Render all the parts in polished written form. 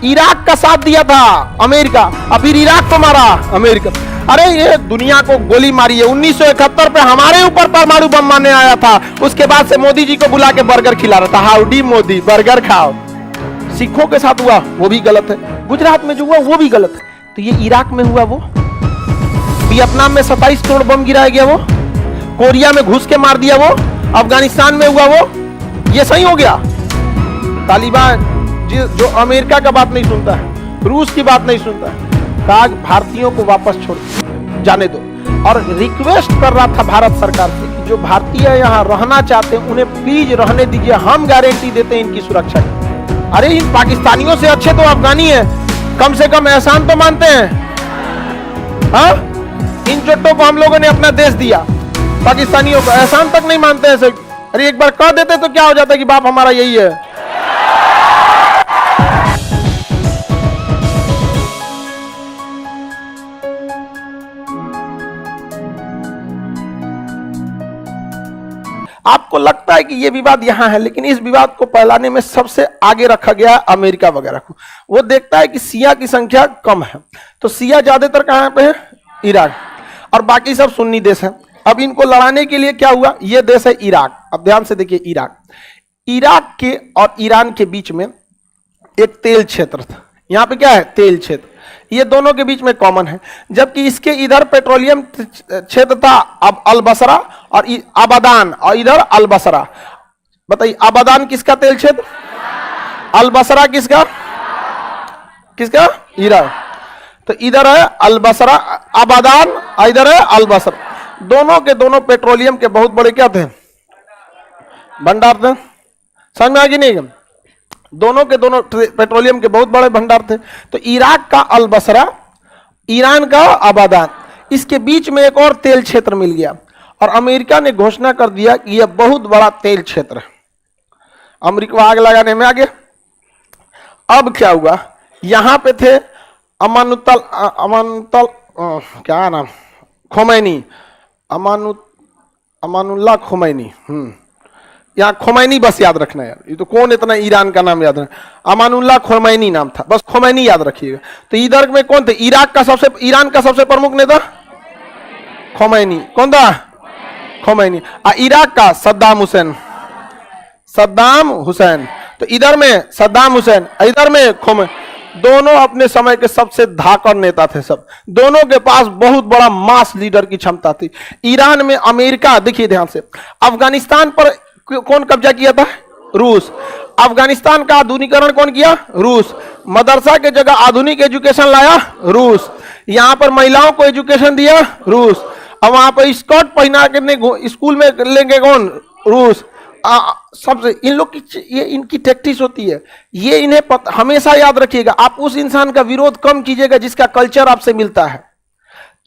Iraq का साथ दिया था अमेरिका, और फिर इराक को मारा अमेरिका। अरे ये दुनिया को गोली मारी है। 1971 पे हमारे ऊपर परमाणु बम मारने आया था, उसके बाद से मोदी जी को बुला के बर्गर खिला रहा था, हाउडी मोदी बर्गर खाओ। सिखों के साथ हुआ वो भी गलत है, गुजरात में जो हुआ वो भी गलत है। तो ये इराक में हुआ वो, वियतनाम में 27 करोड़ बम गिराया गया वो, कोरिया में घुस के मार दिया वो, अफगानिस्तान में हुआ वो, ये सही हो गया? तालिबान जो अमेरिका का बात नहीं सुनता है, रूस की बात नहीं सुनता है, कहा भारतीयों को वापस छोड़ जाने दो। और रिक्वेस्ट कर रहा था भारत सरकार से कि जो भारतीय यहाँ रहना चाहते हैं उन्हें प्लीज रहने दीजिए, हम गारंटी देते हैं इनकी सुरक्षा की। अरे इन पाकिस्तानियों से अच्छे तो अफगानी है, कम से कम एहसान तो मानते हैं। हाँ, इन चट्टों को हम लोगों ने अपना देश दिया, पाकिस्तानियों को एहसान तक नहीं मानते हैं। अरे एक बार कह देते तो क्या हो जाता कि बाप हमारा यही है। आपको लगता है कि ये विवाद यहां है, लेकिन इस विवाद को फैलाने में सबसे आगे रखा गया अमेरिका वगैरह को। वो देखता है कि सिया की संख्या कम है, तो सिया ज्यादातर कहां पे है? इराक, और बाकी सब सुन्नी देश है। अब इनको लड़ाने के लिए क्या हुआ? ये देश है इराक। अब ध्यान से देखिए, इराक के और ईरान के बीच में एक तेल क्षेत्र था। यहां पे क्या है? तेल क्षेत्र। ये दोनों के बीच में कॉमन है, जबकि इसके इधर पेट्रोलियम क्षेत्र था, अब अल-बसरा और आबादान, और इधर अल-बसरा। बताइए आबादान किसका तेल क्षेत्र? अल-बसरा किसका? किसका? ईरान। तो इधर है अल-बसरा आबादान, और इधर है अल-बसरा। दोनों के दोनों पेट्रोलियम के बहुत बड़े क्या थे? भंडार थे। समझ में आ गई नहीं? दोनों के दोनों पेट्रोलियम के बहुत बड़े भंडार थे। तो इराक का अल-बसरा, ईरान का आबादान, इसके बीच में एक और तेल क्षेत्र मिल गया, और अमेरिका ने घोषणा कर दिया कि यह बहुत बड़ा तेल क्षेत्र है। अमेरिका आग लगाने में आ गया। अब क्या हुआ? यहां पे थे अमानुतल क्या नाम, खोमैनी, अमानुल्लाह खोमैनी। यहाँ खोमैनी बस याद रखना यार, ये तो कौन इतना ईरान का नाम याद रखना। अमानुल्लाह खोमैनी नाम था, बस खोमैनी याद रखिएगा। तो इधर में कौन थे? ईरान का सबसे प्रमुख नेता खोमैनी। कौन था? खोमैनी। इराक का सद्दाम हुसैन। तो इधर में सद्दाम हुसैन, इधर में खोमैनी। दोनों अपने समय के सबसे धाकड़ नेता थे सब। दोनों के पास बहुत बड़ा मास लीडर की क्षमता थी। ईरान में अमेरिका, देखिए ध्यान से, अफगानिस्तान पर कौन कब्जा किया था? रूस। अफगानिस्तान का आधुनिकीकरण कौन किया? रूस। मदरसा के जगह आधुनिक एजुकेशन लाया रूस। यहां पर महिलाओं को एजुकेशन दिया रूस। अब वहां पर स्कर्ट पहना के स्कूल में लेंगे कौन? रूस। सबसे इन लोग की ये इनकी टैक्टिस होती है, ये इन्हें हमेशा याद रखिएगा। आप उस इंसान का विरोध कम कीजिएगा जिसका कल्चर आपसे मिलता है।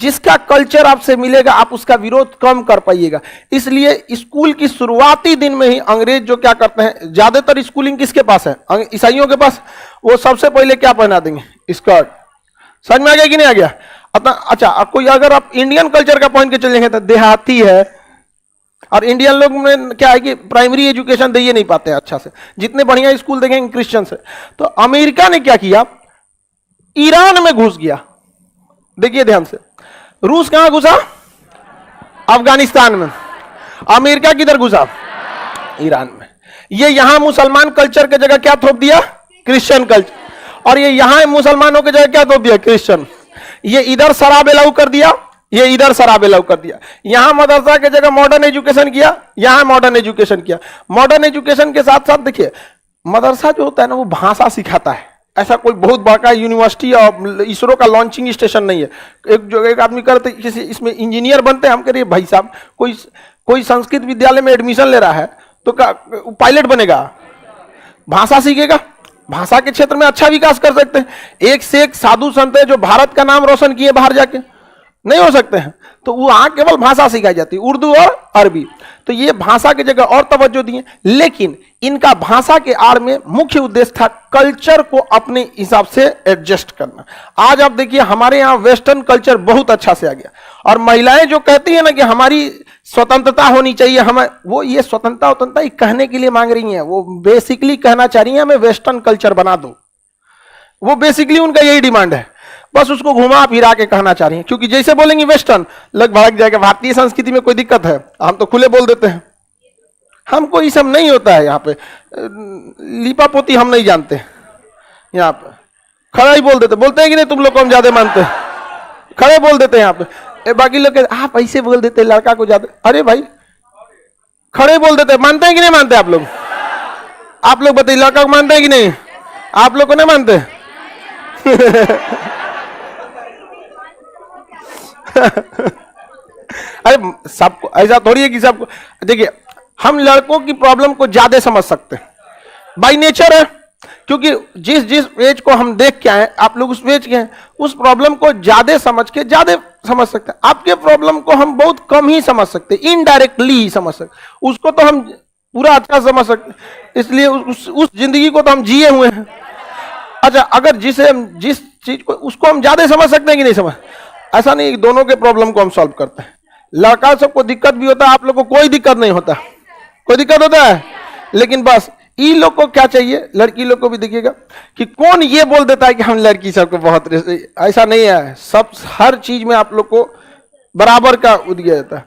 जिसका कल्चर आपसे मिलेगा आप उसका विरोध कम कर पाइएगा। इसलिए स्कूल की शुरुआती दिन में ही अंग्रेज जो क्या करते हैं, ज्यादातर स्कूलिंग किसके पास है? ईसाइयों के पास। वो सबसे पहले क्या पहना देंगे? स्कर्ट। समझ में आ गया कि नहीं आ गया? अच्छा, कोई अगर आप इंडियन कल्चर का पहन के चलेंगे तो देहाती है, और इंडियन लोग में क्या है कि प्राइमरी एजुकेशन दे ही नहीं पाते हैं अच्छा से। जितने बढ़िया स्कूल देखेंगे क्रिश्चियन से। तो अमेरिका ने क्या किया? ईरान में घुस गया। देखिए ध्यान से, रूस कहां घुसा? अफगानिस्तान में। अमेरिका किधर घुसा? ईरान में। ये यहां मुसलमान कल्चर की जगह क्या थोप दिया? Christian culture. और ये यहां मुसलमानों की जगह क्या थोप दिया? क्रिश्चियन। ये इधर शराब अलाउ कर दिया, ये इधर शराब अलाउ कर दिया। यहां मदरसा की जगह मॉडर्न एजुकेशन किया, यहां मॉडर्न एजुकेशन किया। मॉडर्न एजुकेशन के साथ साथ देखिए, मदरसा जो होता है ना वो भाषा सिखाता है। ऐसा कोई बहुत बड़ा यूनिवर्सिटी और इसरो का लॉन्चिंग स्टेशन नहीं है। एक आदमी करते किसी इसमें इंजीनियर बनते हैं, हम कह रहे भाई साहब कोई संस्कृत विद्यालय में एडमिशन ले रहा है तो पायलट बनेगा, भाषा सीखेगा, भाषा के क्षेत्र में अच्छा विकास कर सकते हैं। एक से एक साधु संत है जो भारत का नाम रोशन किए बाहर जाके, नहीं हो सकते हैं। तो वहां केवल भाषा सिखाई जाती है, उर्दू और अरबी। तो ये भाषा की जगह और तवज्जो दिए, लेकिन इनका भाषा के आड़ में मुख्य उद्देश्य था कल्चर को अपने हिसाब से एडजस्ट करना। आज आप देखिए हमारे यहाँ वेस्टर्न कल्चर बहुत अच्छा से आ गया, और महिलाएं जो कहती है ना कि हमारी स्वतंत्रता होनी चाहिए, हमें वो ये स्वतंत्रता कहने के लिए मांग रही हैं। वो बेसिकली कहना चाह रही है हमें वेस्टर्न कल्चर बना दो। वो बेसिकली उनका यही डिमांड है, बस उसको घुमा फिरा के कहना चाह रही है, क्योंकि जैसे बोलेंगे वेस्टर्न लग भड़क जाएगा। भारतीय संस्कृति में कोई दिक्कत है, हम तो खुले बोल देते हैं, हमको ये सब नहीं होता है। यहाँ पे लिपा पोती हम नहीं जानते, यहाँ पे खड़ा ही बोल देते, बोलते हैं कि नहीं तुम लोग को हम ज्यादा मानते हैं, खड़े बोल देते हैं यहाँ पे। बाकी लोग आप ऐसे बोल देते लड़का को ज्यादा, अरे भाई खड़े बोल देते, मानते हैं कि नहीं मानते आप लोग? आप लोग बताइए लड़का को मानते हैं कि नहीं? आप लोग को नहीं मानते? अरे सबको ऐसा थोड़ी है कि सबको, देखिए हम लड़कों की प्रॉब्लम को ज्यादा समझ सकते हैं, बाई नेचर है, क्योंकि जिस जिस एज को हम देख के आए, आप लोग उस एज के हैं, उस प्रॉब्लम को ज्यादा समझ सकते हैं। आपके प्रॉब्लम को हम बहुत कम ही समझ सकते हैं, इनडायरेक्टली ही समझ सकते, उसको तो हम पूरा अच्छा समझ सकते, इसलिए उस जिंदगी को तो हम जिए हुए हैं। अच्छा, अगर जिस चीज को उसको हम ज्यादा समझ सकते हैं कि नहीं समझ, ऐसा नहीं, दोनों के प्रॉब्लम को हम सॉल्व करते हैं। लड़का सबको दिक्कत भी होता है, आप लोग को कोई दिक्कत नहीं होता, कोई दिक्कत होता है, लेकिन बस ई लोग को क्या चाहिए, लड़की लोग को भी देखिएगा कि कौन ये बोल देता है कि हम लड़की सबको बहुत, ऐसा नहीं है, सब हर चीज में आप लोग को बराबर का दिया जाता है।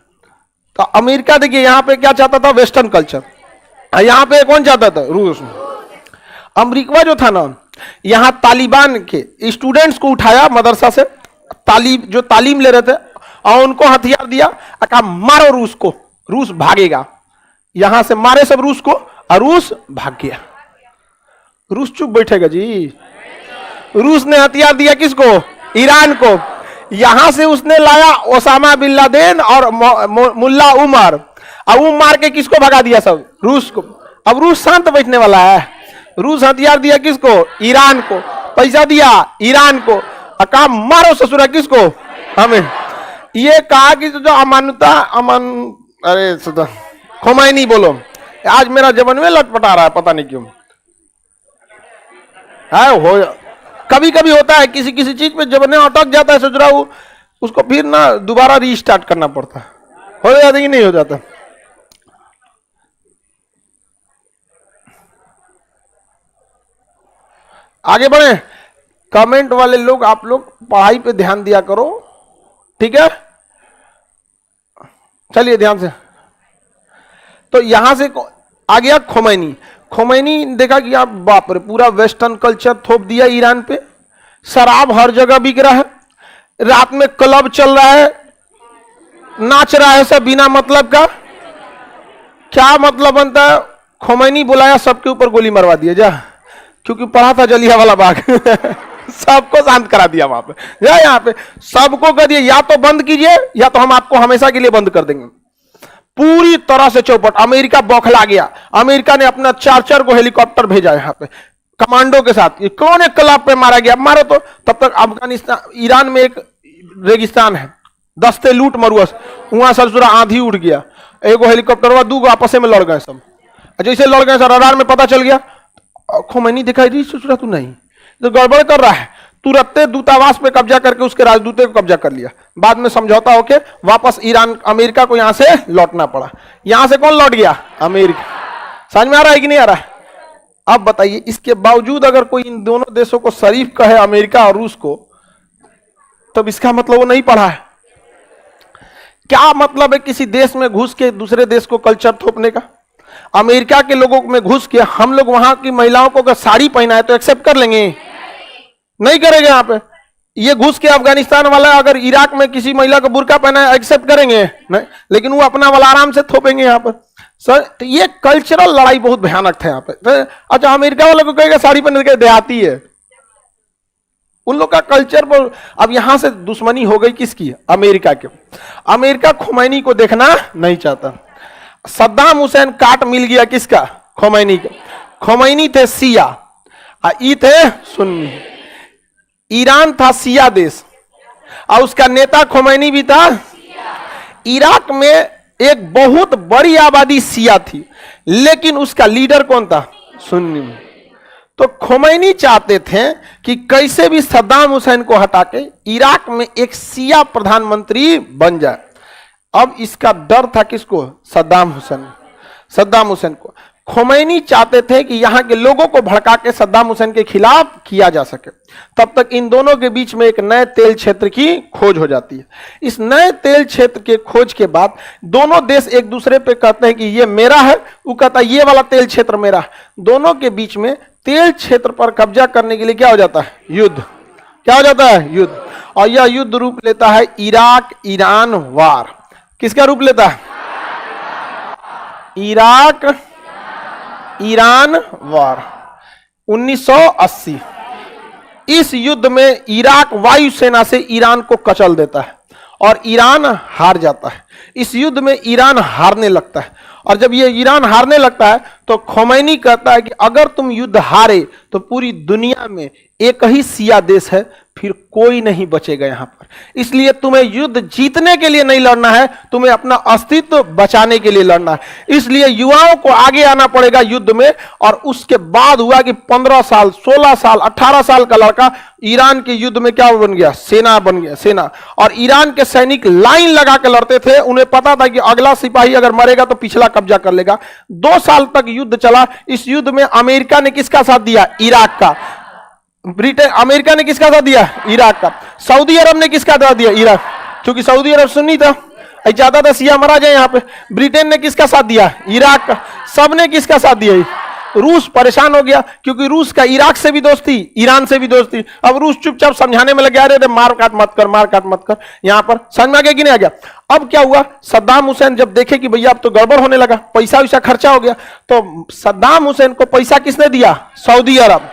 तो अमेरिका देखिए यहाँ पे क्या चाहता था, वेस्टर्न कल्चर, यहाँ पे कौन चाहता था, रूस। अमेरिका जो था ना, यहाँ तालिबान के स्टूडेंट्स को उठाया मदरसा से, जो तालीम ले रहे थे, और उनको हथियार दिया, कहा मारो रूस को, रूस भागेगा। यहां से मारे सब रूस को, और रूस भाग गया। रूस चुप बैठेगा जी? रूस ने हथियार दिया किसको? ईरान को। यहां से उसने लाया ओसामा बिन लादेन और मुल्ला उमर, अब वो मार के किसको भगा दिया? सब रूस को। अब रूस शांत बैठने वाला है? रूस हथियार दिया किसको? ईरान को। पैसा दिया ईरान को, कहा मारो ससुरा किसको? हमें। ये कहा कि जो अमानता अरे सुधा खोमैनी बोलो, आज मेरा जबन में लटपटा रहा है, पता नहीं क्यों है। हो कभी कभी होता है, किसी किसी चीज पे जबन अटक जाता है, सोच रहा हूं उसको फिर ना दोबारा रीस्टार्ट करना पड़ता है। हो जाता कि नहीं हो जाता? आगे बढ़े। कमेंट वाले लोग, आप लोग पढ़ाई पे ध्यान दिया करो, ठीक है? चलिए ध्यान से। तो यहां से आ गया खोमैनी। खोमैनी देखा कि आप बाप रे, पूरा वेस्टर्न कल्चर थोप दिया ईरान पे। शराब हर जगह बिक रहा है, रात में क्लब चल रहा है, नाच रहा है सब बिना मतलब का। क्या मतलब बनता है? खोमैनी बुलाया, सबके ऊपर गोली मरवा दिया जा, क्योंकि पढ़ा था जलियांवाला बाग। सबको शांत करा दिया वहां पे, यहाँ पे सबको कह दिया या तो बंद कीजिए या तो हम आपको हमेशा के लिए बंद कर देंगे। पूरी तरह से चौपट। अमेरिका बौखला गया। अमेरिका ने अपना 4-4 को हेलीकॉप्टर भेजा यहाँ पे कमांडो के साथ। ये कौन एक क्लब पे मारा गया, मारो तो। तब तक अफगानिस्तान, ईरान में एक रेगिस्तान है, दस्ते लूट मरुआस, वहां सरसुरा आंधी उड़ गया। एक हेलीकॉप्टर हुआ, 2 आपस में लड़ गए सब। जैसे लड़ गए सर, रडार में पता चल गया, खोमैनी दिखाई दी, सोच रहा तू नहीं तो गड़बड़ कर रहा है। तुरंत दूतावास पे कब्जा करके उसके राजदूत को कब्जा कर लिया। बाद में समझौता होके वापस ईरान, अमेरिका को यहां से लौटना पड़ा। यहां से कौन लौट गया? अमेरिका। समझ में आ रहा है कि नहीं आ रहा है? अब बताइए, इसके बावजूद अगर कोई इन दोनों देशों को शरीफ कहे, अमेरिका और रूस को, तब इसका मतलब वो नहीं पढ़ा है। क्या मतलब है किसी देश में घुस के दूसरे देश को कल्चर थोपने का? अमेरिका के लोगों में घुस के हम लोग वहां की महिलाओं को अगर साड़ी पहनाए तो एक्सेप्ट कर लेंगे? नहीं करेंगे। यहाँ पे ये घुस के अफगानिस्तान वाला अगर इराक में किसी महिला को बुर्का पहना है, एक्सेप्ट करेंगे? नहीं। लेकिन वो अपना वाला आराम से थोपेंगे यहाँ पर। सर, तो ये कल्चरल लड़ाई बहुत भयानक था यहाँ पे। तो अच्छा, अमेरिका वालों को कहेगा साड़ी पहनने के देहाती है, उन लोग का कल्चर पर। अब यहां से दुश्मनी हो गई किसकी? अमेरिका के। अमेरिका खोमैनी को देखना नहीं चाहता। सद्दाम हुसैन काट मिल गया किसका? खोमैनी के। खोमैनी थे सिया, ई थे सुन्नी। ईरान था सिया देश, और उसका नेता खोमैनी भी था। इराक में एक बहुत बड़ी आबादी सिया थी, लेकिन उसका लीडर कौन था? सुन्नी। तो खोमैनी चाहते थे कि कैसे भी सद्दाम हुसैन को हटा के इराक में एक सिया प्रधानमंत्री बन जाए। अब इसका डर था किसको? सद्दाम हुसैन को। खोमैनी चाहते थे कि यहां के लोगों को भड़का के सद्दाम हुसैन के खिलाफ किया जा सके। तब तक इन दोनों के बीच में एक नए तेल क्षेत्र की खोज हो जाती है। इस नए तेल क्षेत्र के खोज के बाद दोनों देश एक दूसरे पे कहते हैं कि ये मेरा है, वो कहता है ये वाला तेल क्षेत्र मेरा है। दोनों के बीच में तेल क्षेत्र पर कब्जा करने के लिए क्या हो जाता है? युद्ध। क्या हो जाता है? युद्ध। और यह युद्ध रूप लेता है इराक ईरान वार। किसका रूप लेता है? इराक ईरान वार 1980। इस युद्ध में इराक वायुसेना से ईरान को कचल देता है और ईरान हार जाता है। इस युद्ध में ईरान हारने लगता है और जब ये ईरान हारने लगता है तो खोमैनी कहता है कि अगर तुम युद्ध हारे तो पूरी दुनिया में एक ही शिया देश है, फिर कोई नहीं बचेगा यहां पर। इसलिए तुम्हें युद्ध जीतने के लिए नहीं लड़ना है, तुम्हें अपना अस्तित्व बचाने के लिए लड़ना है। इसलिए युवाओं को आगे आना पड़ेगा युद्ध में। और उसके बाद हुआ कि 15 साल 16 साल 18 साल का लड़का ईरान के युद्ध में क्या बन गया? सेना बन गया, सेना। और ईरान के सैनिक लाइन लगा के लड़ते थे। उन्हें पता था कि अगला सिपाही अगर मरेगा तो पिछला कब्जा कर लेगा। 2 साल तक युद्ध चला। इस युद्ध में अमेरिका ने किसका साथ दिया? इराक का। ब्रिटेन, अमेरिका ने किसका साथ दिया? इराक का। सऊदी अरब ने किसका साथ दिया? इराक, क्योंकि सऊदी अरब सुन्नी था, ज्यादा था शिया मरा जाए यहां पे। ब्रिटेन ने किसका साथ दिया? इराक का। सबने किसका साथ दिया? रूस परेशान हो गया क्योंकि रूस का इराक से भी दोस्ती, ईरान से भी दोस्ती। अब रूस चुपचाप समझाने में लगे, अरे मार काट मत कर, मार काट मत कर। यहां पर समझ में आ गया कि नहीं आ गया? अब क्या हुआ? सद्दाम हुसैन जब देखे कि भैया अब तो गड़बड़ होने लगा, पैसा वैसा खर्चा हो गया, तो सद्दाम हुसैन को पैसा किसने दिया? सऊदी अरब।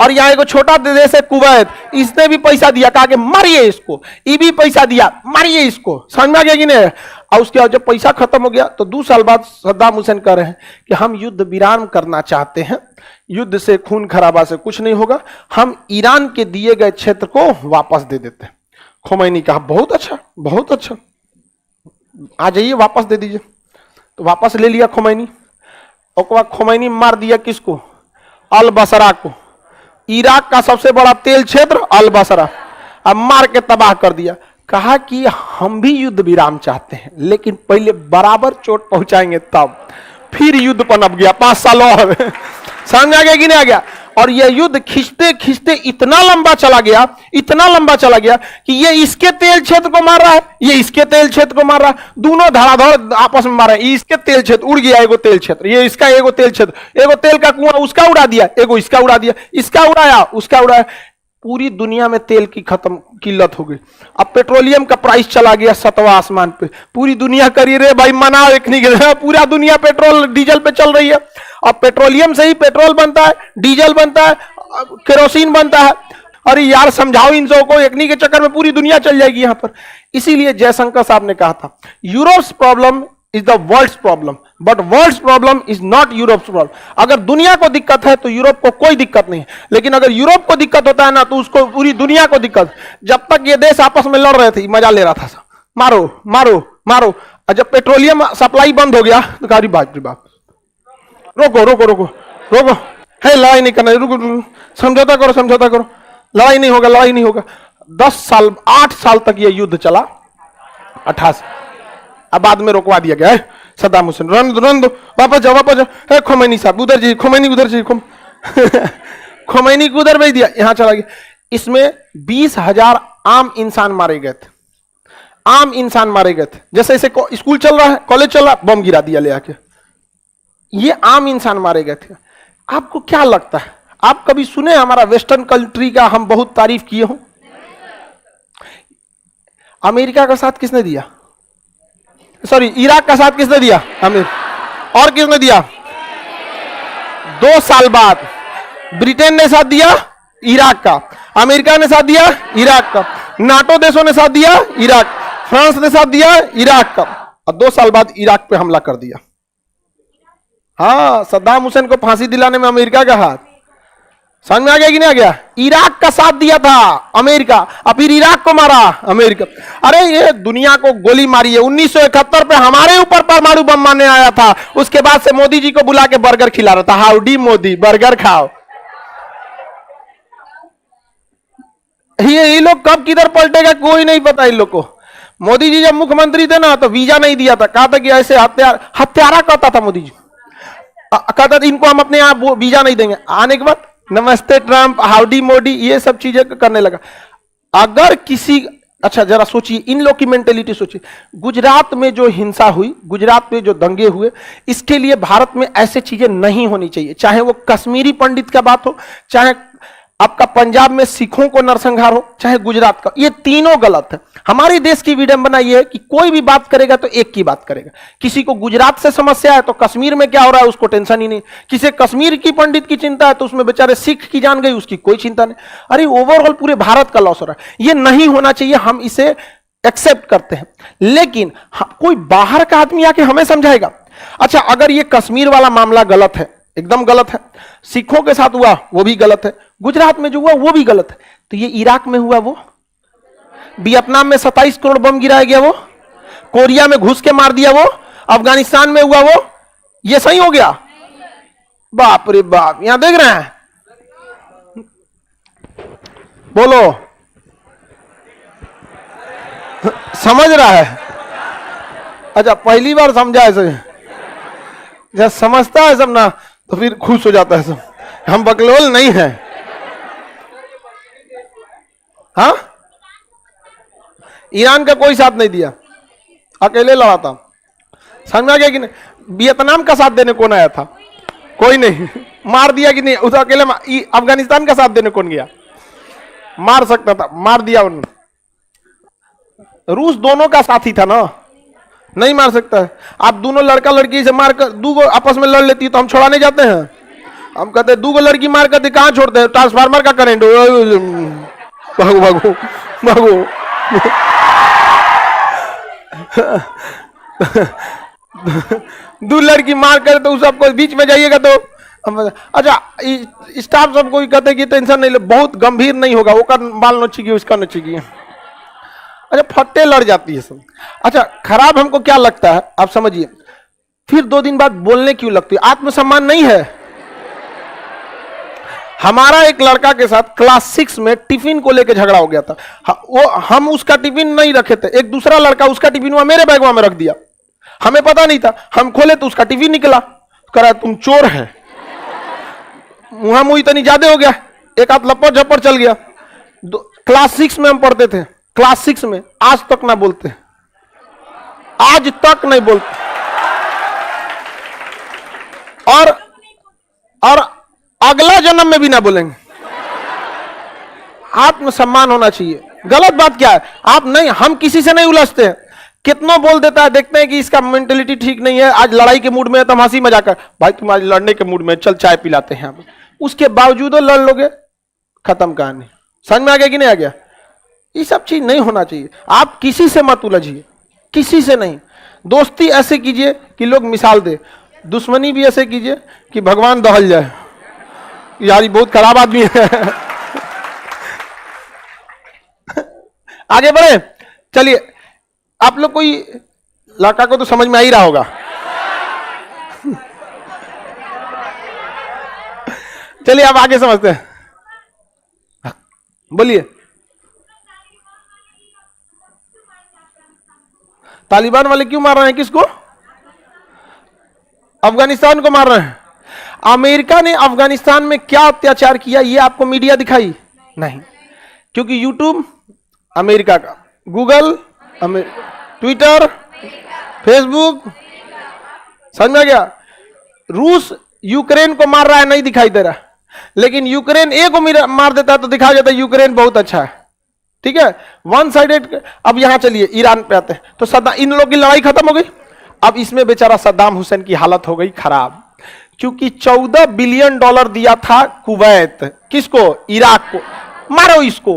और यहाँ एक छोटा देश है कुवैत, इसने भी पैसा दिया, कहा कि मारिए इसको। ये भी पैसा दिया, मारिए इसको। समझ में आ गया कि नहीं? और उसके बाद जब पैसा खत्म हो गया तो 2 साल बाद सद्दाम हुसैन कह रहे हैं कि हम युद्ध विराम करना चाहते हैं, युद्ध से खून खराबा से कुछ नहीं होगा, हम ईरान के दिए गए क्षेत्र को वापस दे देते हैं। खोमैनी कहा बहुत अच्छा, बहुत अच्छा, आ जाइए वापस दे दीजिए। तो वापस ले लिया खोमैनी। और खोमैनी मार दिया किसको? अल बसरा को। इराक का सबसे बड़ा तेल क्षेत्र अल बसरा, अब मार के तबाह कर दिया। कहा कि हम भी युद्ध विराम चाहते हैं, लेकिन पहले बराबर चोट पहुंचाएंगे तब। फिर युद्ध पनप गया 5 साल और। समझ आ गया कि नहीं आ गया? और यह युद्ध खींचते खींचते इतना लंबा चला गया, इतना लंबा चला गया कि ये इसके तेल क्षेत्र को मार रहा है, ये इसके तेल क्षेत्र को मार रहा है, दोनों धड़ाधड़ आपस में मार रहे हैं। इसके तेल क्षेत्र उड़ गया, एगो तेल क्षेत्र, ये इसका एगो तेल क्षेत्र, एगो तेल का कुआं उसका उड़ा दिया, एगो इसका उड़ा दिया, इसका उड़ाया उसका उड़ाया। पूरी दुनिया में तेल की खत्म किल्लत हो गई। अब पेट्रोलियम का प्राइस चला गया 7वां आसमान पे। पूरी दुनिया करी रे भाई मनाओ, एक नहीं, पूरा दुनिया पेट्रोल डीजल पे चल रही है। अब पेट्रोलियम से ही पेट्रोल बनता है, डीजल बनता है, केरोसिन बनता है। अरे यार समझाओ इन सबको, एकनी के चक्कर में पूरी दुनिया चल जाएगी यहां पर। इसीलिए जयशंकर साहब ने कहा था, Europe's problem is the world's problem, but world's problem is not Europe's problem. अगर दुनिया को दिक्कत है तो यूरोप को कोई दिक्कत नहीं, लेकिन अगर यूरोप को दिक्कत होता है ना तो उसको पूरी दुनिया को दिक्कत। जब तक ये देश आपस में लड़ रहे थे मजा ले रहा था, मारो मारो मारो। और जब पेट्रोलियम सप्लाई बंद हो गया तो कारी बात, रोको रोको रोको रोको, है लड़ाई नहीं करना, रुको, समझौता करो समझौता करो, लड़ाई नहीं होगा लड़ाई नहीं होगा। 10 साल 8 साल तक ये युद्ध चला, 88। अब बाद में रोकवा दिया गया है सद्दाम हुसैन, रन दो, वापस जाओ। खोमैनी साहब उधर जी, खोमैनी उधर जी, खोमैनी को उधर भेज दिया, यहां चला गया। इसमें 20,000 आम इंसान मारे गए थे, आम इंसान मारे गए थे। जैसे जैसे स्कूल चल रहा है, कॉलेज चल रहा है, बम गिरा दिया ले आके। ये आम इंसान मारे गए थे। आपको क्या लगता है, आप कभी सुने हमारा वेस्टर्न कंट्री का हम बहुत तारीफ किए हो? अमेरिका का साथ किसने दिया? सॉरी, इराक का साथ किसने दिया? अमेरिका। और किसने दिया? 2 साल बाद ब्रिटेन ने साथ दिया इराक का, अमेरिका ने साथ दिया इराक का, नाटो देशों ने साथ दिया इराक, फ्रांस ने साथ दिया इराक का, और 2 साल बाद इराक पे हमला कर दिया। हाँ, सद्दाम हुसैन को फांसी दिलाने में अमेरिका का हाथ। समझ में आ गया कि नहीं आ गया? इराक का साथ दिया था अमेरिका, और फिर इराक को मारा अमेरिका। अरे ये दुनिया को गोली मारी है। 1971 पे हमारे ऊपर परमाणु बम मारने आया था, उसके बाद से मोदी जी को बुला के बर्गर खिला रहा था, हाउडी मोदी बर्गर खाओ। ये लोग कब किधर पलटेगा कोई नहीं पता इन लोग को। मोदी जी जब मुख्यमंत्री थे ना तो वीजा नहीं दिया था, कहा था कि ऐसे हत्यारा कहता था मोदी जी। कहता इनको हम अपने यहाँ वीजा नहीं देंगे। आने के बाद नमस्ते ट्रंप, हाउडी मोदी, ये सब चीजें करने लगा। अगर किसी, अच्छा जरा सोचिए, इन लोग की मेंटेलिटी सोचिए। गुजरात में जो हिंसा हुई, गुजरात में जो दंगे हुए, इसके लिए भारत में ऐसे चीजें नहीं होनी चाहिए। चाहे वो कश्मीरी पंडित का बात हो, चाहे आपका पंजाब में सिखों को नरसंहार हो, चाहे गुजरात का, ये तीनों गलत है। हमारे देश की विडंबना ये है कि कोई भी बात करेगा तो एक की बात करेगा। किसी को गुजरात से समस्या है तो कश्मीर में क्या हो रहा है उसको टेंशन ही नहीं। किसी कश्मीर की पंडित की चिंता है तो उसमें बेचारे सिख की जान गई, उसकी कोई चिंता नहीं। अरे ओवरऑल पूरे भारत का लॉस हो रहा है। ये नहीं होना चाहिए, हम इसे एक्सेप्ट करते हैं। लेकिन कोई बाहर का आदमी आके हमें समझाएगा। अच्छा, अगर ये कश्मीर वाला मामला गलत है, एकदम गलत है, सिखों के साथ हुआ वो भी गलत है, गुजरात में जो हुआ वो भी गलत है, तो ये इराक में हुआ वो, वियतनाम में 27 करोड़ बम गिराया गया वो, कोरिया में घुस के मार दिया वो, अफगानिस्तान में हुआ वो, ये सही हो गया? बाप रे बाप, यहां देख रहे हैं, बोलो समझ रहा है? अच्छा, पहली बार समझा है सब, जब समझता है सब ना तो फिर खुश हो जाता है सब। हम बकलोल नहीं है। हाँ, ईरान का कोई साथ नहीं दिया, अकेले लड़ा था। समझ में आ गया कि नहीं? वियतनाम का साथ देने कौन आया था? कोई नहीं। मार दिया कि नहीं? उस अकेले अफगानिस्तान का साथ देने कौन गया? मार सकता था, मार दिया उन्होंने। रूस दोनों का साथी था ना, नहीं मार सकता है। आप दोनों लड़का लड़की से मारकर दो आपस में लड़ लेती तो हम छोड़ाने जाते हैं? हम कहते हैं 2 लड़की मार करते कहां छोड़ते हैं? ट्रांसफार्मर का करंट, भागो भागो भागो। 2 लड़की मार कर तो सबको बीच में जाइएगा तो अच्छा, स्टाफ सबको कहते कि टेंशन नहीं ले, बहुत गंभीर नहीं होगा, वो कर बाल नोची की उसका नोची की। अच्छा, फट्टे लड़ जाती है सब। अच्छा, खराब हमको क्या लगता है आप समझिए, फिर 2 दिन बाद बोलने क्यों लगती है? आत्मसम्मान नहीं है। हमारा एक लड़का के साथ क्लास 6 में टिफिन को लेकर झगड़ा हो गया था। वो हम उसका टिफिन नहीं रखे थे, एक दूसरा लड़का उसका टिफिन हुआ मेरे बैगवा में रख दिया, हमें पता नहीं था। हम खोले तो उसका टिफिन निकला, करा तुम चोर है। मुहा मुही इतनी ज्यादा हो गया, एक हाथ लपड़ झपड़ चल गया। क्लास 6 में हम पढ़ते थे, क्लास 6 में, आज तक ना बोलते, आज तक नहीं बोलते। और अगला जन्म में भी ना बोलेंगे। आत्मसम्मान होना चाहिए। गलत बात क्या है? आप नहीं, हम किसी से नहीं उलझते हैं। कितनों बोल देता है, देखते हैं कि इसका मेंटेलिटी ठीक नहीं है, आज लड़ाई के मूड में है तो हम हंसी मजाक कर, भाई तुम आज लड़ने के मूड में, चल चाय पिलाते हैं। उसके बावजूद लड़ लोगे, खत्म कहानी। समझ में आ गया कि नहीं आ गया? ये सब चीज नहीं होना चाहिए। आप किसी से मत उलझिए, किसी से नहीं। दोस्ती ऐसे कीजिए कि लोग मिसाल दे, दुश्मनी भी ऐसे कीजिए कि भगवान दहल जाए, यार ये बहुत खराब आदमी है। आगे बढ़े, चलिए। आप लोग कोई लड़का को तो समझ में आ ही रहा होगा। चलिए अब आगे समझते हैं, बोलिए। तालिबान वाले क्यों मार रहे हैं? किसको? अफगानिस्तान को मार रहे हैं। अमेरिका ने अफगानिस्तान में क्या अत्याचार किया ये आपको मीडिया दिखाई नहीं, क्योंकि यूट्यूब अमेरिका का, गूगल ट्विटर, फेसबुक, समझ में आ गया? रूस यूक्रेन को मार रहा है, नहीं दिखाई दे रहा, लेकिन यूक्रेन एक को मार देता है तो दिखा जाता है यूक्रेन बहुत अच्छा है। ठीक है, वन साइडेड। अब यहां चलिए ईरान पे आते हैं, तो सद्दाम, इन लोगों की लड़ाई खत्म हो गई। अब इसमें बेचारा सद्दाम हुसैन की हालत हो गई खराब, क्योंकि $14 बिलियन दिया था कुवैत, किसको? इराक को, मारो इसको।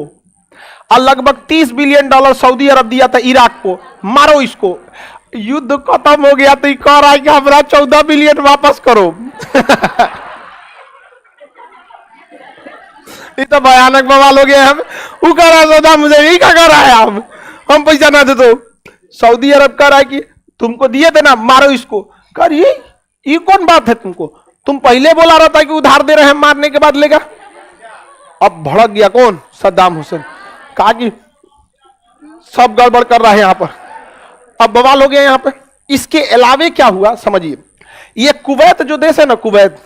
और लगभग $30 बिलियन सऊदी अरब दिया था इराक को, मारो इसको। युद्ध खत्म हो गया तो कह रहा है कि हमारा 14 बिलियन वापस करो। ये तो भयानक बवाल हो गया। हम वो कह रहा है सद्दाम हुसैन, यही क्या कर रहा है? हम पैसा ना दे तो सऊदी अरब कह रहा है कि तुमको दिए थे ना, मारो इसको। कर ये कौन बात है? तुमको, तुम पहले बोला रहा था कि उधार दे रहे हैं, मारने के बाद लेगा। अब भड़क गया कौन? सद्दाम हुसैन, कहा कि सब गड़बड़ कर रहा है यहां पर। अब बवाल हो गया यहां पर। इसके अलावे क्या हुआ समझिए, ये कुवैत जो देश है ना, कुवैत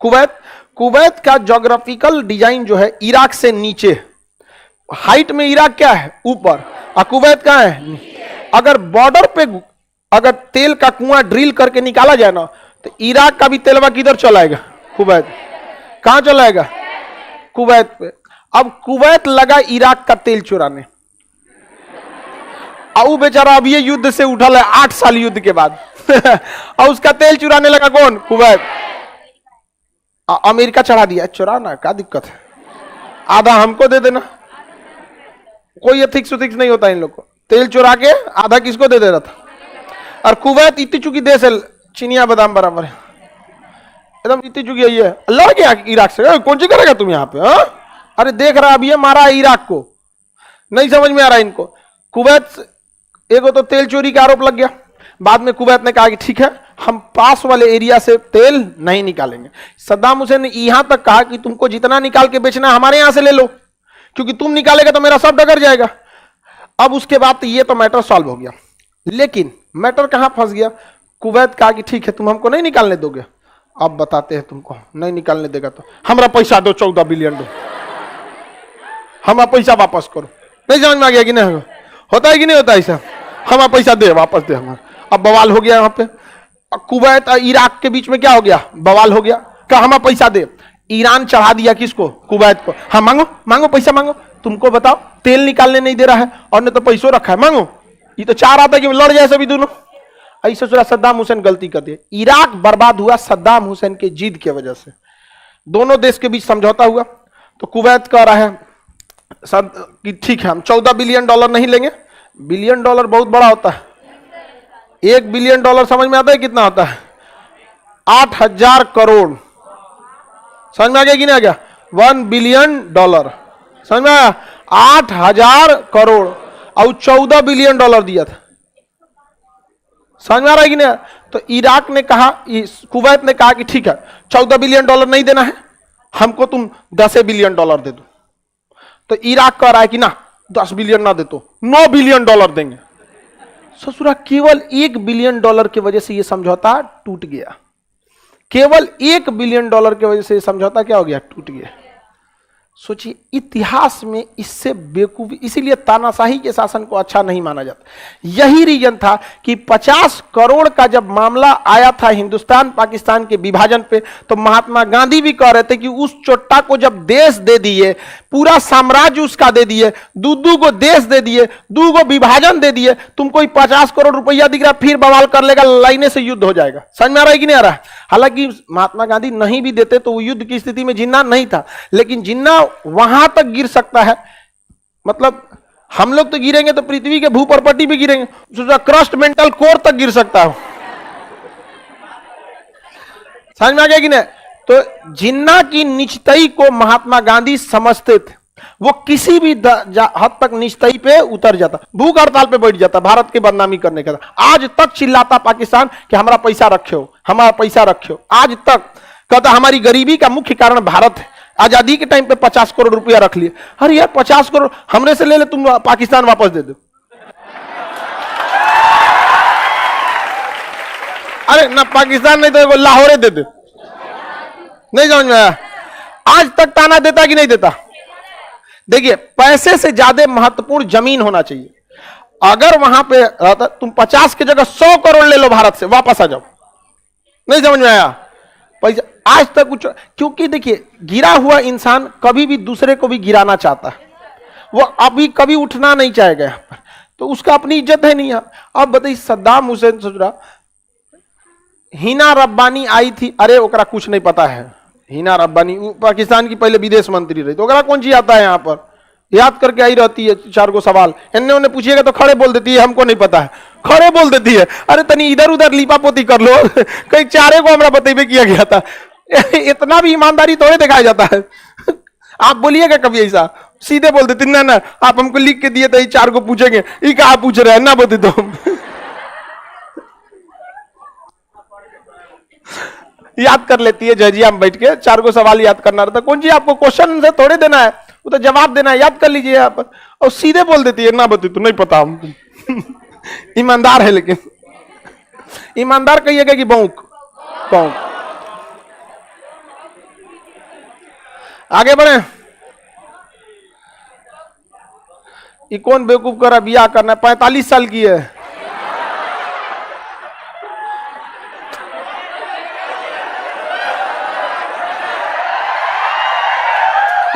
कुवैत कुवैत का ज्योग्राफिकल डिजाइन जो है इराक से नीचे, हाइट में इराक क्या है ऊपर, और कुवैत कहां है। अगर बॉर्डर पे अगर तेल का कुआं ड्रिल करके निकाला जाए ना, तो इराक का भी तेलवा किधर चलाएगा, कुवैत। कहां चलाएगा, कुवैत पे। अब कुवैत लगा इराक का तेल चुराने, और वो बेचारा अब ये युद्ध से उठल है 8 साल युद्ध के बाद और उसका तेल चुराने लगा कौन, कुवैत। अमेरिका चढ़ा दिया, चुराना क्या दिक्कत है, आधा हमको दे देना, कोई एथिक्स उथिक्स नहीं होता इन लोग को। तेल चुरा के आधा किसको दे रहा था। और कुवैत इतनी चुकी देश है, चिनिया बादाम बराबर है, एकदम इतनी चुकी है, लड़ गया इराक से। कौन सी करेगा तुम यहाँ पे, हाँ? अरे देख रहा अब ये मारा इराक को, नहीं समझ में आ रहा इनको। कुवैत एगो तो तेल चोरी का आरोप लग गया, बाद में कुवैत ने कहा कि ठीक है हम पास वाले एरिया से तेल नहीं निकालेंगे। सद्दाम हुसैन ने यहां तक कहा कि तुमको जितना निकाल के बेचना है हमारे यहां से ले लो, क्योंकि तुम निकालेगा तो मेरा सब डगर जाएगा। अब उसके बाद तो ये तो मैटर सॉल्व हो गया, लेकिन मैटर कहां फंस गया, कुवैत कहा कि ठीक है तुम हमको नहीं निकालने दोगे, अब बताते हैं तुमको, नहीं निकालने देगा तो हमारा पैसा दो, 14 बिलियन दो, हमारा पैसा वापस करो। नहीं समझ में आ गया कि नहीं, होता है कि नहीं होता ऐसा, हमारा पैसा दे, वापस दे हमारा। अब बवाल हो गया यहां पे, कुवैत और इराक के बीच में क्या हो गया, बवाल हो गया, क्या हमारा पैसा दे। ईरान चढ़ा दिया किसको, कुवैत को, हाँ मांगो मांगो पैसा मांगो, तुमको बताओ तेल निकालने नहीं दे रहा है और ने तो पैसों रखा है, मांगो। ये तो चाह रहा था कि लड़ जाए सभी दोनों, ऐसे सोचा। सद्दाम हुसैन गलती कर दिया, इराक बर्बाद हुआ सद्दाम हुसैन के जिद की वजह से। दोनों देश के बीच समझौता हुआ, तो कुवैत कह रहा है कि ठीक है हम 14 बिलियन डॉलर नहीं लेंगे। बिलियन डॉलर बहुत बड़ा होता है, 1 बिलियन डॉलर समझ में आता है कितना होता है, 8000 करोड़। समझ में आ गया कि नहीं आ गया, 1 बिलियन डॉलर, समझ में आया, 8000 करोड़ और 14 बिलियन डॉलर दिया था। समझ में आ रहा है कि नहीं। तो इराक ने कहा, कुवैत ने कहा कि ठीक है 14 बिलियन डॉलर नहीं देना है, हमको तुम 10 बिलियन डॉलर दे दो। तो इराक कह रहा है कि ना 10 बिलियन ना दे तो 9 बिलियन डॉलर देंगे। ससुरा केवल 1 बिलियन डॉलर की वजह से यह समझौता टूट गया, केवल 1 बिलियन डॉलर की वजह से समझौता क्या हो गया, टूट गया। सोचिए इतिहास में इससे बेवकूफी, इसीलिए तानाशाही के शासन को अच्छा नहीं माना जाता। यही रीजन था कि 50 करोड़ का जब मामला आया था हिंदुस्तान पाकिस्तान के विभाजन पे, तो महात्मा गांधी भी कह रहे थे कि उस चोट्टा को जब देश दे दिए, पूरा साम्राज्य उसका दे दिए, दू को देश दे दिए, दू को विभाजन दे दिए, तुमको 50 करोड़ रुपया दिख रहा, फिर बवाल कर लेगा, लाइने से युद्ध हो जाएगा। समझ में आ रहा है कि नहीं आ रहा है। हालांकि महात्मा गांधी नहीं भी देते तो वो युद्ध की स्थिति में जिन्ना नहीं था, लेकिन जिन्ना वहां तक गिर सकता है, मतलब हम लोग तो गिरेंगे तो पृथ्वी के भूपर्पटी पे गिरेंगे, क्रस्ट मेंटल कोर तक गिर सकता है। समझ में आ गया कि नहीं। तो जिन्ना की निचतई को महात्मा गांधी समझते थे, वो किसी भी हद तक निचतई पे उतर जाता, भूख हड़ताल पे बैठ जाता, भारत की बदनामी करने का। आज तक चिल्लाता पाकिस्तान कि हमारा पैसा रखे हो, हमारा पैसा रखे हो, आज तक कहता हमारी गरीबी का मुख्य कारण भारत है। आजादी के टाइम पे 50 करोड़ रुपया रख लिए, अरे यार 50 करोड़ हमने से ले ले, तुम पाकिस्तान वापस दे दो। अरे ना पाकिस्तान नहीं तो लाहौर दे दे। नहीं समझ में आया। आज तक ताना देता कि नहीं देता। देखिए पैसे से ज्यादा महत्वपूर्ण जमीन होना चाहिए। अगर वहां पे रहता तुम 50 की जगह 100 करोड़ ले लो भारत से, वापस आ जाओ। नहीं समझ में आया। पैसा आज तक कुछ, क्योंकि देखिए गिरा हुआ इंसान कभी भी दूसरे को भी गिराना चाहता है, वो अभी कभी उठना नहीं चाहेगा यहां पर, तो उसका अपनी इज्जत है नहीं। अब बताइए सद्दाम हुसैन सोच रहा, हिना रब्बानी आई थी, अरे ओकरा कुछ नहीं पता है। हिना रब्बानी पाकिस्तान की पहले विदेश मंत्री रही, तो ओकरा कौन चीज आता है, यहाँ पर याद करके आई रहती है 4 गो सवाल, इन्हें उन्हें पूछिएगा तो खड़े बोल देती है हमको नहीं पता है, खड़े बोल देती है। अरे तनी इधर उधर लिपापोती कर लो कहीं 4 को हमरा बतेबे किया गया था। इतना भी ईमानदारी थोड़े दिखाया जाता है। आप बोलिएगा कभी ऐसा, सीधे बोल देते ना ना आप हमको लिख के दिए थे 4 को पूछेंगे, ये कहा पूछ रहे हैं ना बते तो याद कर लेती है जजिया में बैठ के 4 को सवाल याद करना रहता। कौन जी आपको क्वेश्चन से थोड़े देना है, वो तो जवाब देना है, याद कर लीजिए यहाँ पर। और सीधे बोल देती है ना बते तो नहीं पता हमको। ईमानदार है, लेकिन ईमानदार कहिएगा कि बौक कौन। आगे बढ़े। ये कौन बेवकूफ कर रहा है बियाह करना है, 45 साल की है।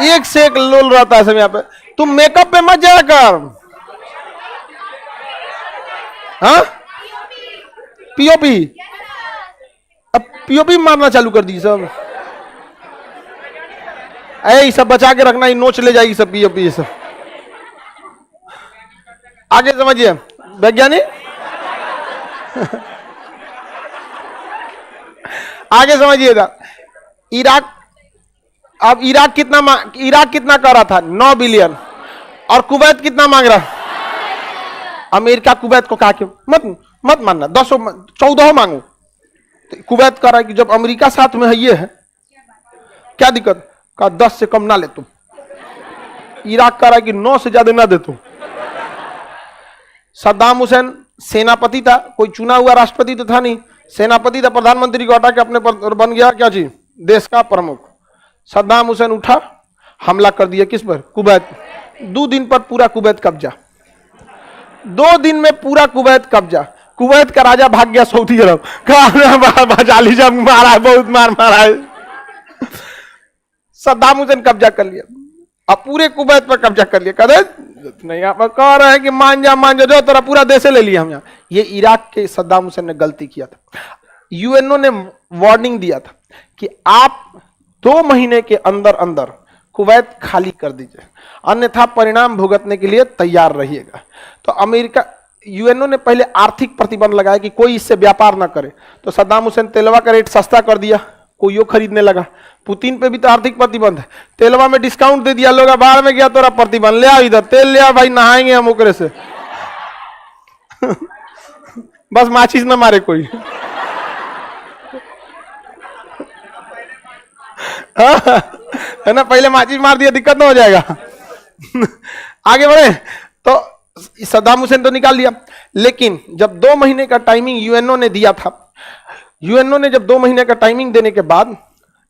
एक से एक लोल रहता है सब यहाँ पे। तुम मेकअप पे मत जाया कर। हाँ पीओपी, अब पीओपी मारना चालू कर दी सब। ऐ सब बचा के रखना, ये नोच ले जाएगी सब पीओपी सब। आगे समझिए वैज्ञानिक। आगे समझिएगा। इराक, अब इराक कितना कर रहा था 9 बिलियन, और कुवैत कितना मांग रहा। अमेरिका कुवैत को कहा कि मत मानना, 10 14 मांगो। तो कुवैत कह रहा है कि जब अमेरिका साथ में है, ये है क्या दिक्कत, कहा 10 से कम ना ले तुम। इराक कह रहा है कि 9 से ज्यादा ना दे तुम। सद्दाम हुसैन सेनापति था, कोई चुना हुआ राष्ट्रपति तो था नहीं, सेनापति था। प्रधानमंत्री को हटा के अपने पर बन गया क्या चीज, देश का प्रमुख। सद्दाम हुसैन उठा, हमला कर दिया किस पर, कुवैत। 2 दिन पर पूरा कुवैत कब्जा, 2 दिन में पूरा कुवैत कब्जा। कुवैत का राजा भाग गया सऊदी अरब, बचा लीजिए, मारा है, बहुत मारा है। सद्दाम हुसैन कब्जा कर लिया, अब पूरे कुवैत पर कब्जा कर लिया। कदे नहीं, आप कह रहे हैं कि मान जा जो तेरा पूरा देश ले लिया हम यहाँ। ये इराक के सद्दाम हुसैन ने गलती किया था। यूएनओ ने वार्निंग दिया था कि आप 2 महीने के अंदर अंदर कुवैत खाली कर दीजिए, अन्यथा परिणाम भुगतने के लिए तैयार रहिएगा। तो अमेरिका, यूएनओ ने पहले आर्थिक प्रतिबंध लगाया कि कोई इससे व्यापार ना करे। तो सद्दाम हुसैन तेलवा का रेट सस्ता कर दिया, कोई खरीदने लगा। पुतिन पे भी तो आर्थिक प्रतिबंध है, तेलवा में डिस्काउंट दे दिया, लोग बाहर में गया तोरा प्रतिबंध, ले आ इधर तेल ले आ भाई, नहाएंगे हम ओकरे से। बस माचिस ना मारे कोई। है ना, पहले माचिस मार दिया, दिक्कत ना हो जाएगा। आगे बढ़े। तो सद्दाम हुसैन तो निकाल दिया, लेकिन जब 2 महीने का टाइमिंग यूएनओ ने दिया था, यूएनओ ने जब 2 महीने का टाइमिंग देने के बाद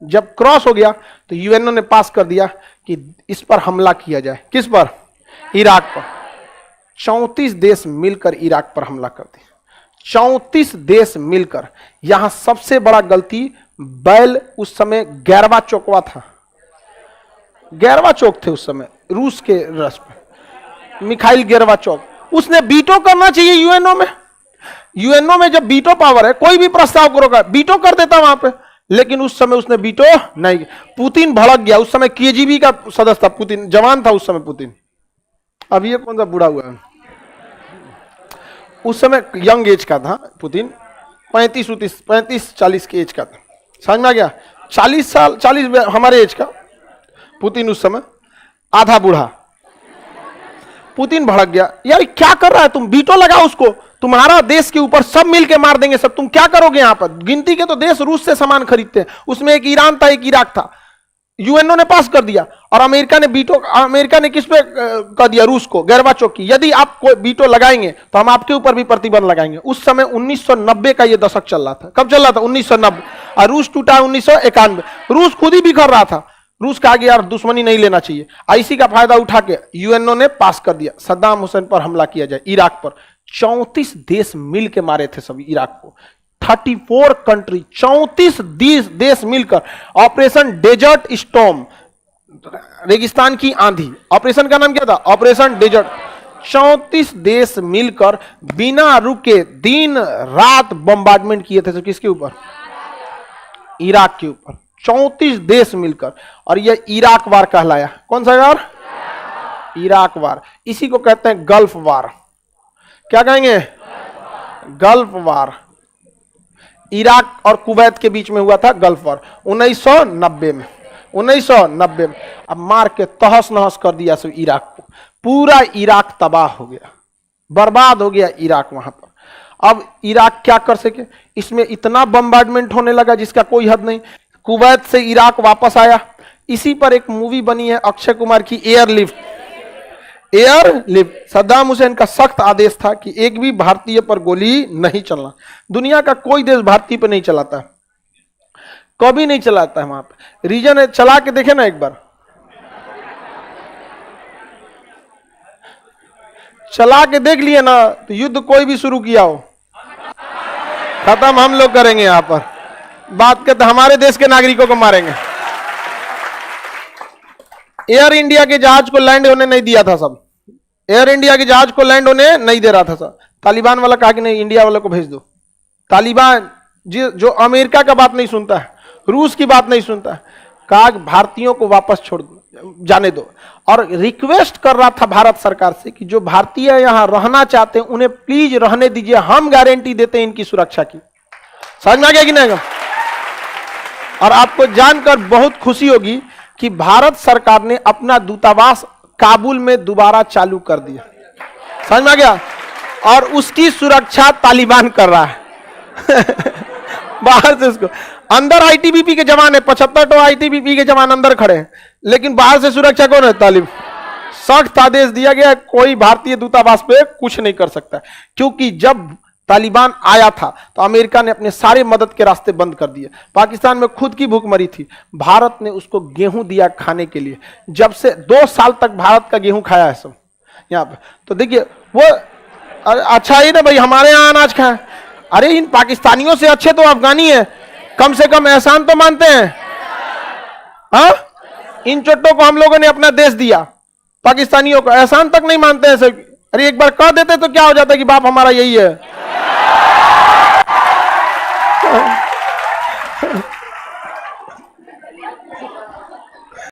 जब क्रॉस हो गया, तो यूएनओ ने पास कर दिया कि इस पर हमला किया जाए। किस पर, इराक पर। 34 देश मिलकर इराक पर हमला कर दिया, 34 देश मिलकर। यहां सबसे बड़ा गलती बैल, उस समय गैरवा था, गैरवाचोक थे उस समय रूस के रस पे, मिखाइल गैरवाचोक। उसने बीटो करना चाहिए यूएनओ में। यूएनओ में जब बीटो पावर है, कोई भी प्रस्ताव को रोका बीटो कर देता वहां पे, लेकिन उस समय उसने बीटो नहीं। पुतिन भड़क गया, उस समय केजीबी का सदस्य था पुतिन, जवान था उस समय पुतिन। अब ये कौन सा बूढ़ा हुआ है, उस समय यंग एज का था पुतिन, 35-40 के एज का था। समझ में आ गया, 40 साल, 40 हमारे एज का पुतिन, उस समय आधा बूढ़ा। पुतिन भड़क गया, यार क्या कर रहा है तुम, बीटो लगा उसको, तुम्हारा देश के ऊपर सब मिल के मार देंगे सब, तुम क्या करोगे यहाँ पर। गिनती के तो देश रूस से सामान खरीदते हैं, उसमें एक ईरान था, एक इराक था। यूएनओ ने पास कर दिया, और अमेरिका ने बीटो, अमेरिका ने किस पे कर दिया, रूस को, गैरवाचोक की। यदि आप कोई बीटो लगाएंगे तो हम आपके ऊपर भी प्रतिबंध लगाएंगे। उस समय 1990 का ये दशक चल रहा था। कब चल रहा था, 1990, और रूस टूटा 1991। रूस खुद ही बिखर रहा था, रूस का आगे यार दुश्मनी नहीं लेना चाहिए। आईसी का फायदा उठा के यूएनओ ने पास कर दिया, सद्दाम हुसैन पर हमला किया जाए, इराक पर। 34 देश मिल के मारे थे सभी इराक को, 34 कंट्री, 34 देश मिलकर ऑपरेशन डेजर्ट स्टॉर्म, रेगिस्तान की आंधी, ऑपरेशन का नाम क्या था, ऑपरेशन डेजर्ट। 34 देश मिलकर बिना रुके दिन रात बम्बार्डमेंट किए थे। किसके ऊपर, इराक के ऊपर, 34 देश मिलकर। और यह इराक वार कहलाया। कौन सा वार, इराक वार। इसी को कहते हैं गल्फ वार। क्या कहेंगे, गल्फ वार। इराक और कुवैत के बीच में हुआ था गल्फ वार 1990 में। 1990 में अब मार के तहस नहस कर दिया सब इराक को। पूरा इराक तबाह हो गया, बर्बाद हो गया इराक वहां पर। अब इराक क्या कर सके, इसमें इतना बम्बार्डमेंट होने लगा जिसका कोई हद नहीं। कुवैत से इराक वापस आया। इसी पर एक मूवी बनी है अक्षय कुमार की, एयरलिफ्ट। एयरलिफ्ट, सद्दाम हुसैन का सख्त आदेश था कि एक भी भारतीय पर गोली नहीं चलना। दुनिया का कोई देश भारतीय पर नहीं चलाता, कभी नहीं चलाता है वहां पे। रीजन है, चला के देखे ना एक बार, चला के देख लिए ना, तो युद्ध कोई भी शुरू किया हो, खत्म हम लोग करेंगे। यहां पर बात करते हमारे देश के नागरिकों को मारेंगे। एयर इंडिया के जहाज को लैंड होने नहीं दिया था सब, एयर इंडिया के जहाज को लैंड होने नहीं दे रहा था सब। तालिबान वाला कहा कि नहीं, इंडिया वालों को भेज दो। तालिबान जो अमेरिका का बात नहीं सुनता है, रूस की बात नहीं सुनता है, कहा भारतीयों को वापस छोड़ जाने दो। और रिक्वेस्ट कर रहा था भारत सरकार से कि जो भारतीय यहां रहना चाहते हैं उन्हें प्लीज रहने दीजिए, हम गारंटी देते हैं इनकी सुरक्षा की। समझ में आ गया कि नहीं? और आपको जानकर बहुत खुशी होगी कि भारत सरकार ने अपना दूतावास काबुल में दोबारा चालू कर दिया। समझ में आ गया? और उसकी सुरक्षा तालिबान कर रहा है बाहर से। उसको अंदर आईटीबीपी के जवान है, 75 आईटीबीपी के जवान अंदर खड़े हैं, लेकिन बाहर से सुरक्षा कौन है? तालिबान। सख्त आदेश दिया गया, कोई भारतीय दूतावास पे कुछ नहीं कर सकता, क्योंकि जब तालिबान आया था तो अमेरिका ने अपने सारे मदद के रास्ते बंद कर दिए। पाकिस्तान में खुद की भूखमरी थी, भारत ने उसको गेहूं दिया खाने के लिए। जब से 2 साल तक भारत का गेहूं खाया है सब यहाँ पे। तो देखिए वो अच्छा ही ना भाई, हमारे यहाँ अनाज खाए। अरे इन पाकिस्तानियों से अच्छे तो अफगानी है, कम से कम एहसान तो मानते हैं। हाँ, इन चोटों को हम लोगों ने अपना देश दिया, पाकिस्तानियों को एहसान तक नहीं मानते हैं सब। अरे एक बार कह देते तो क्या हो जाता कि बाप हमारा यही है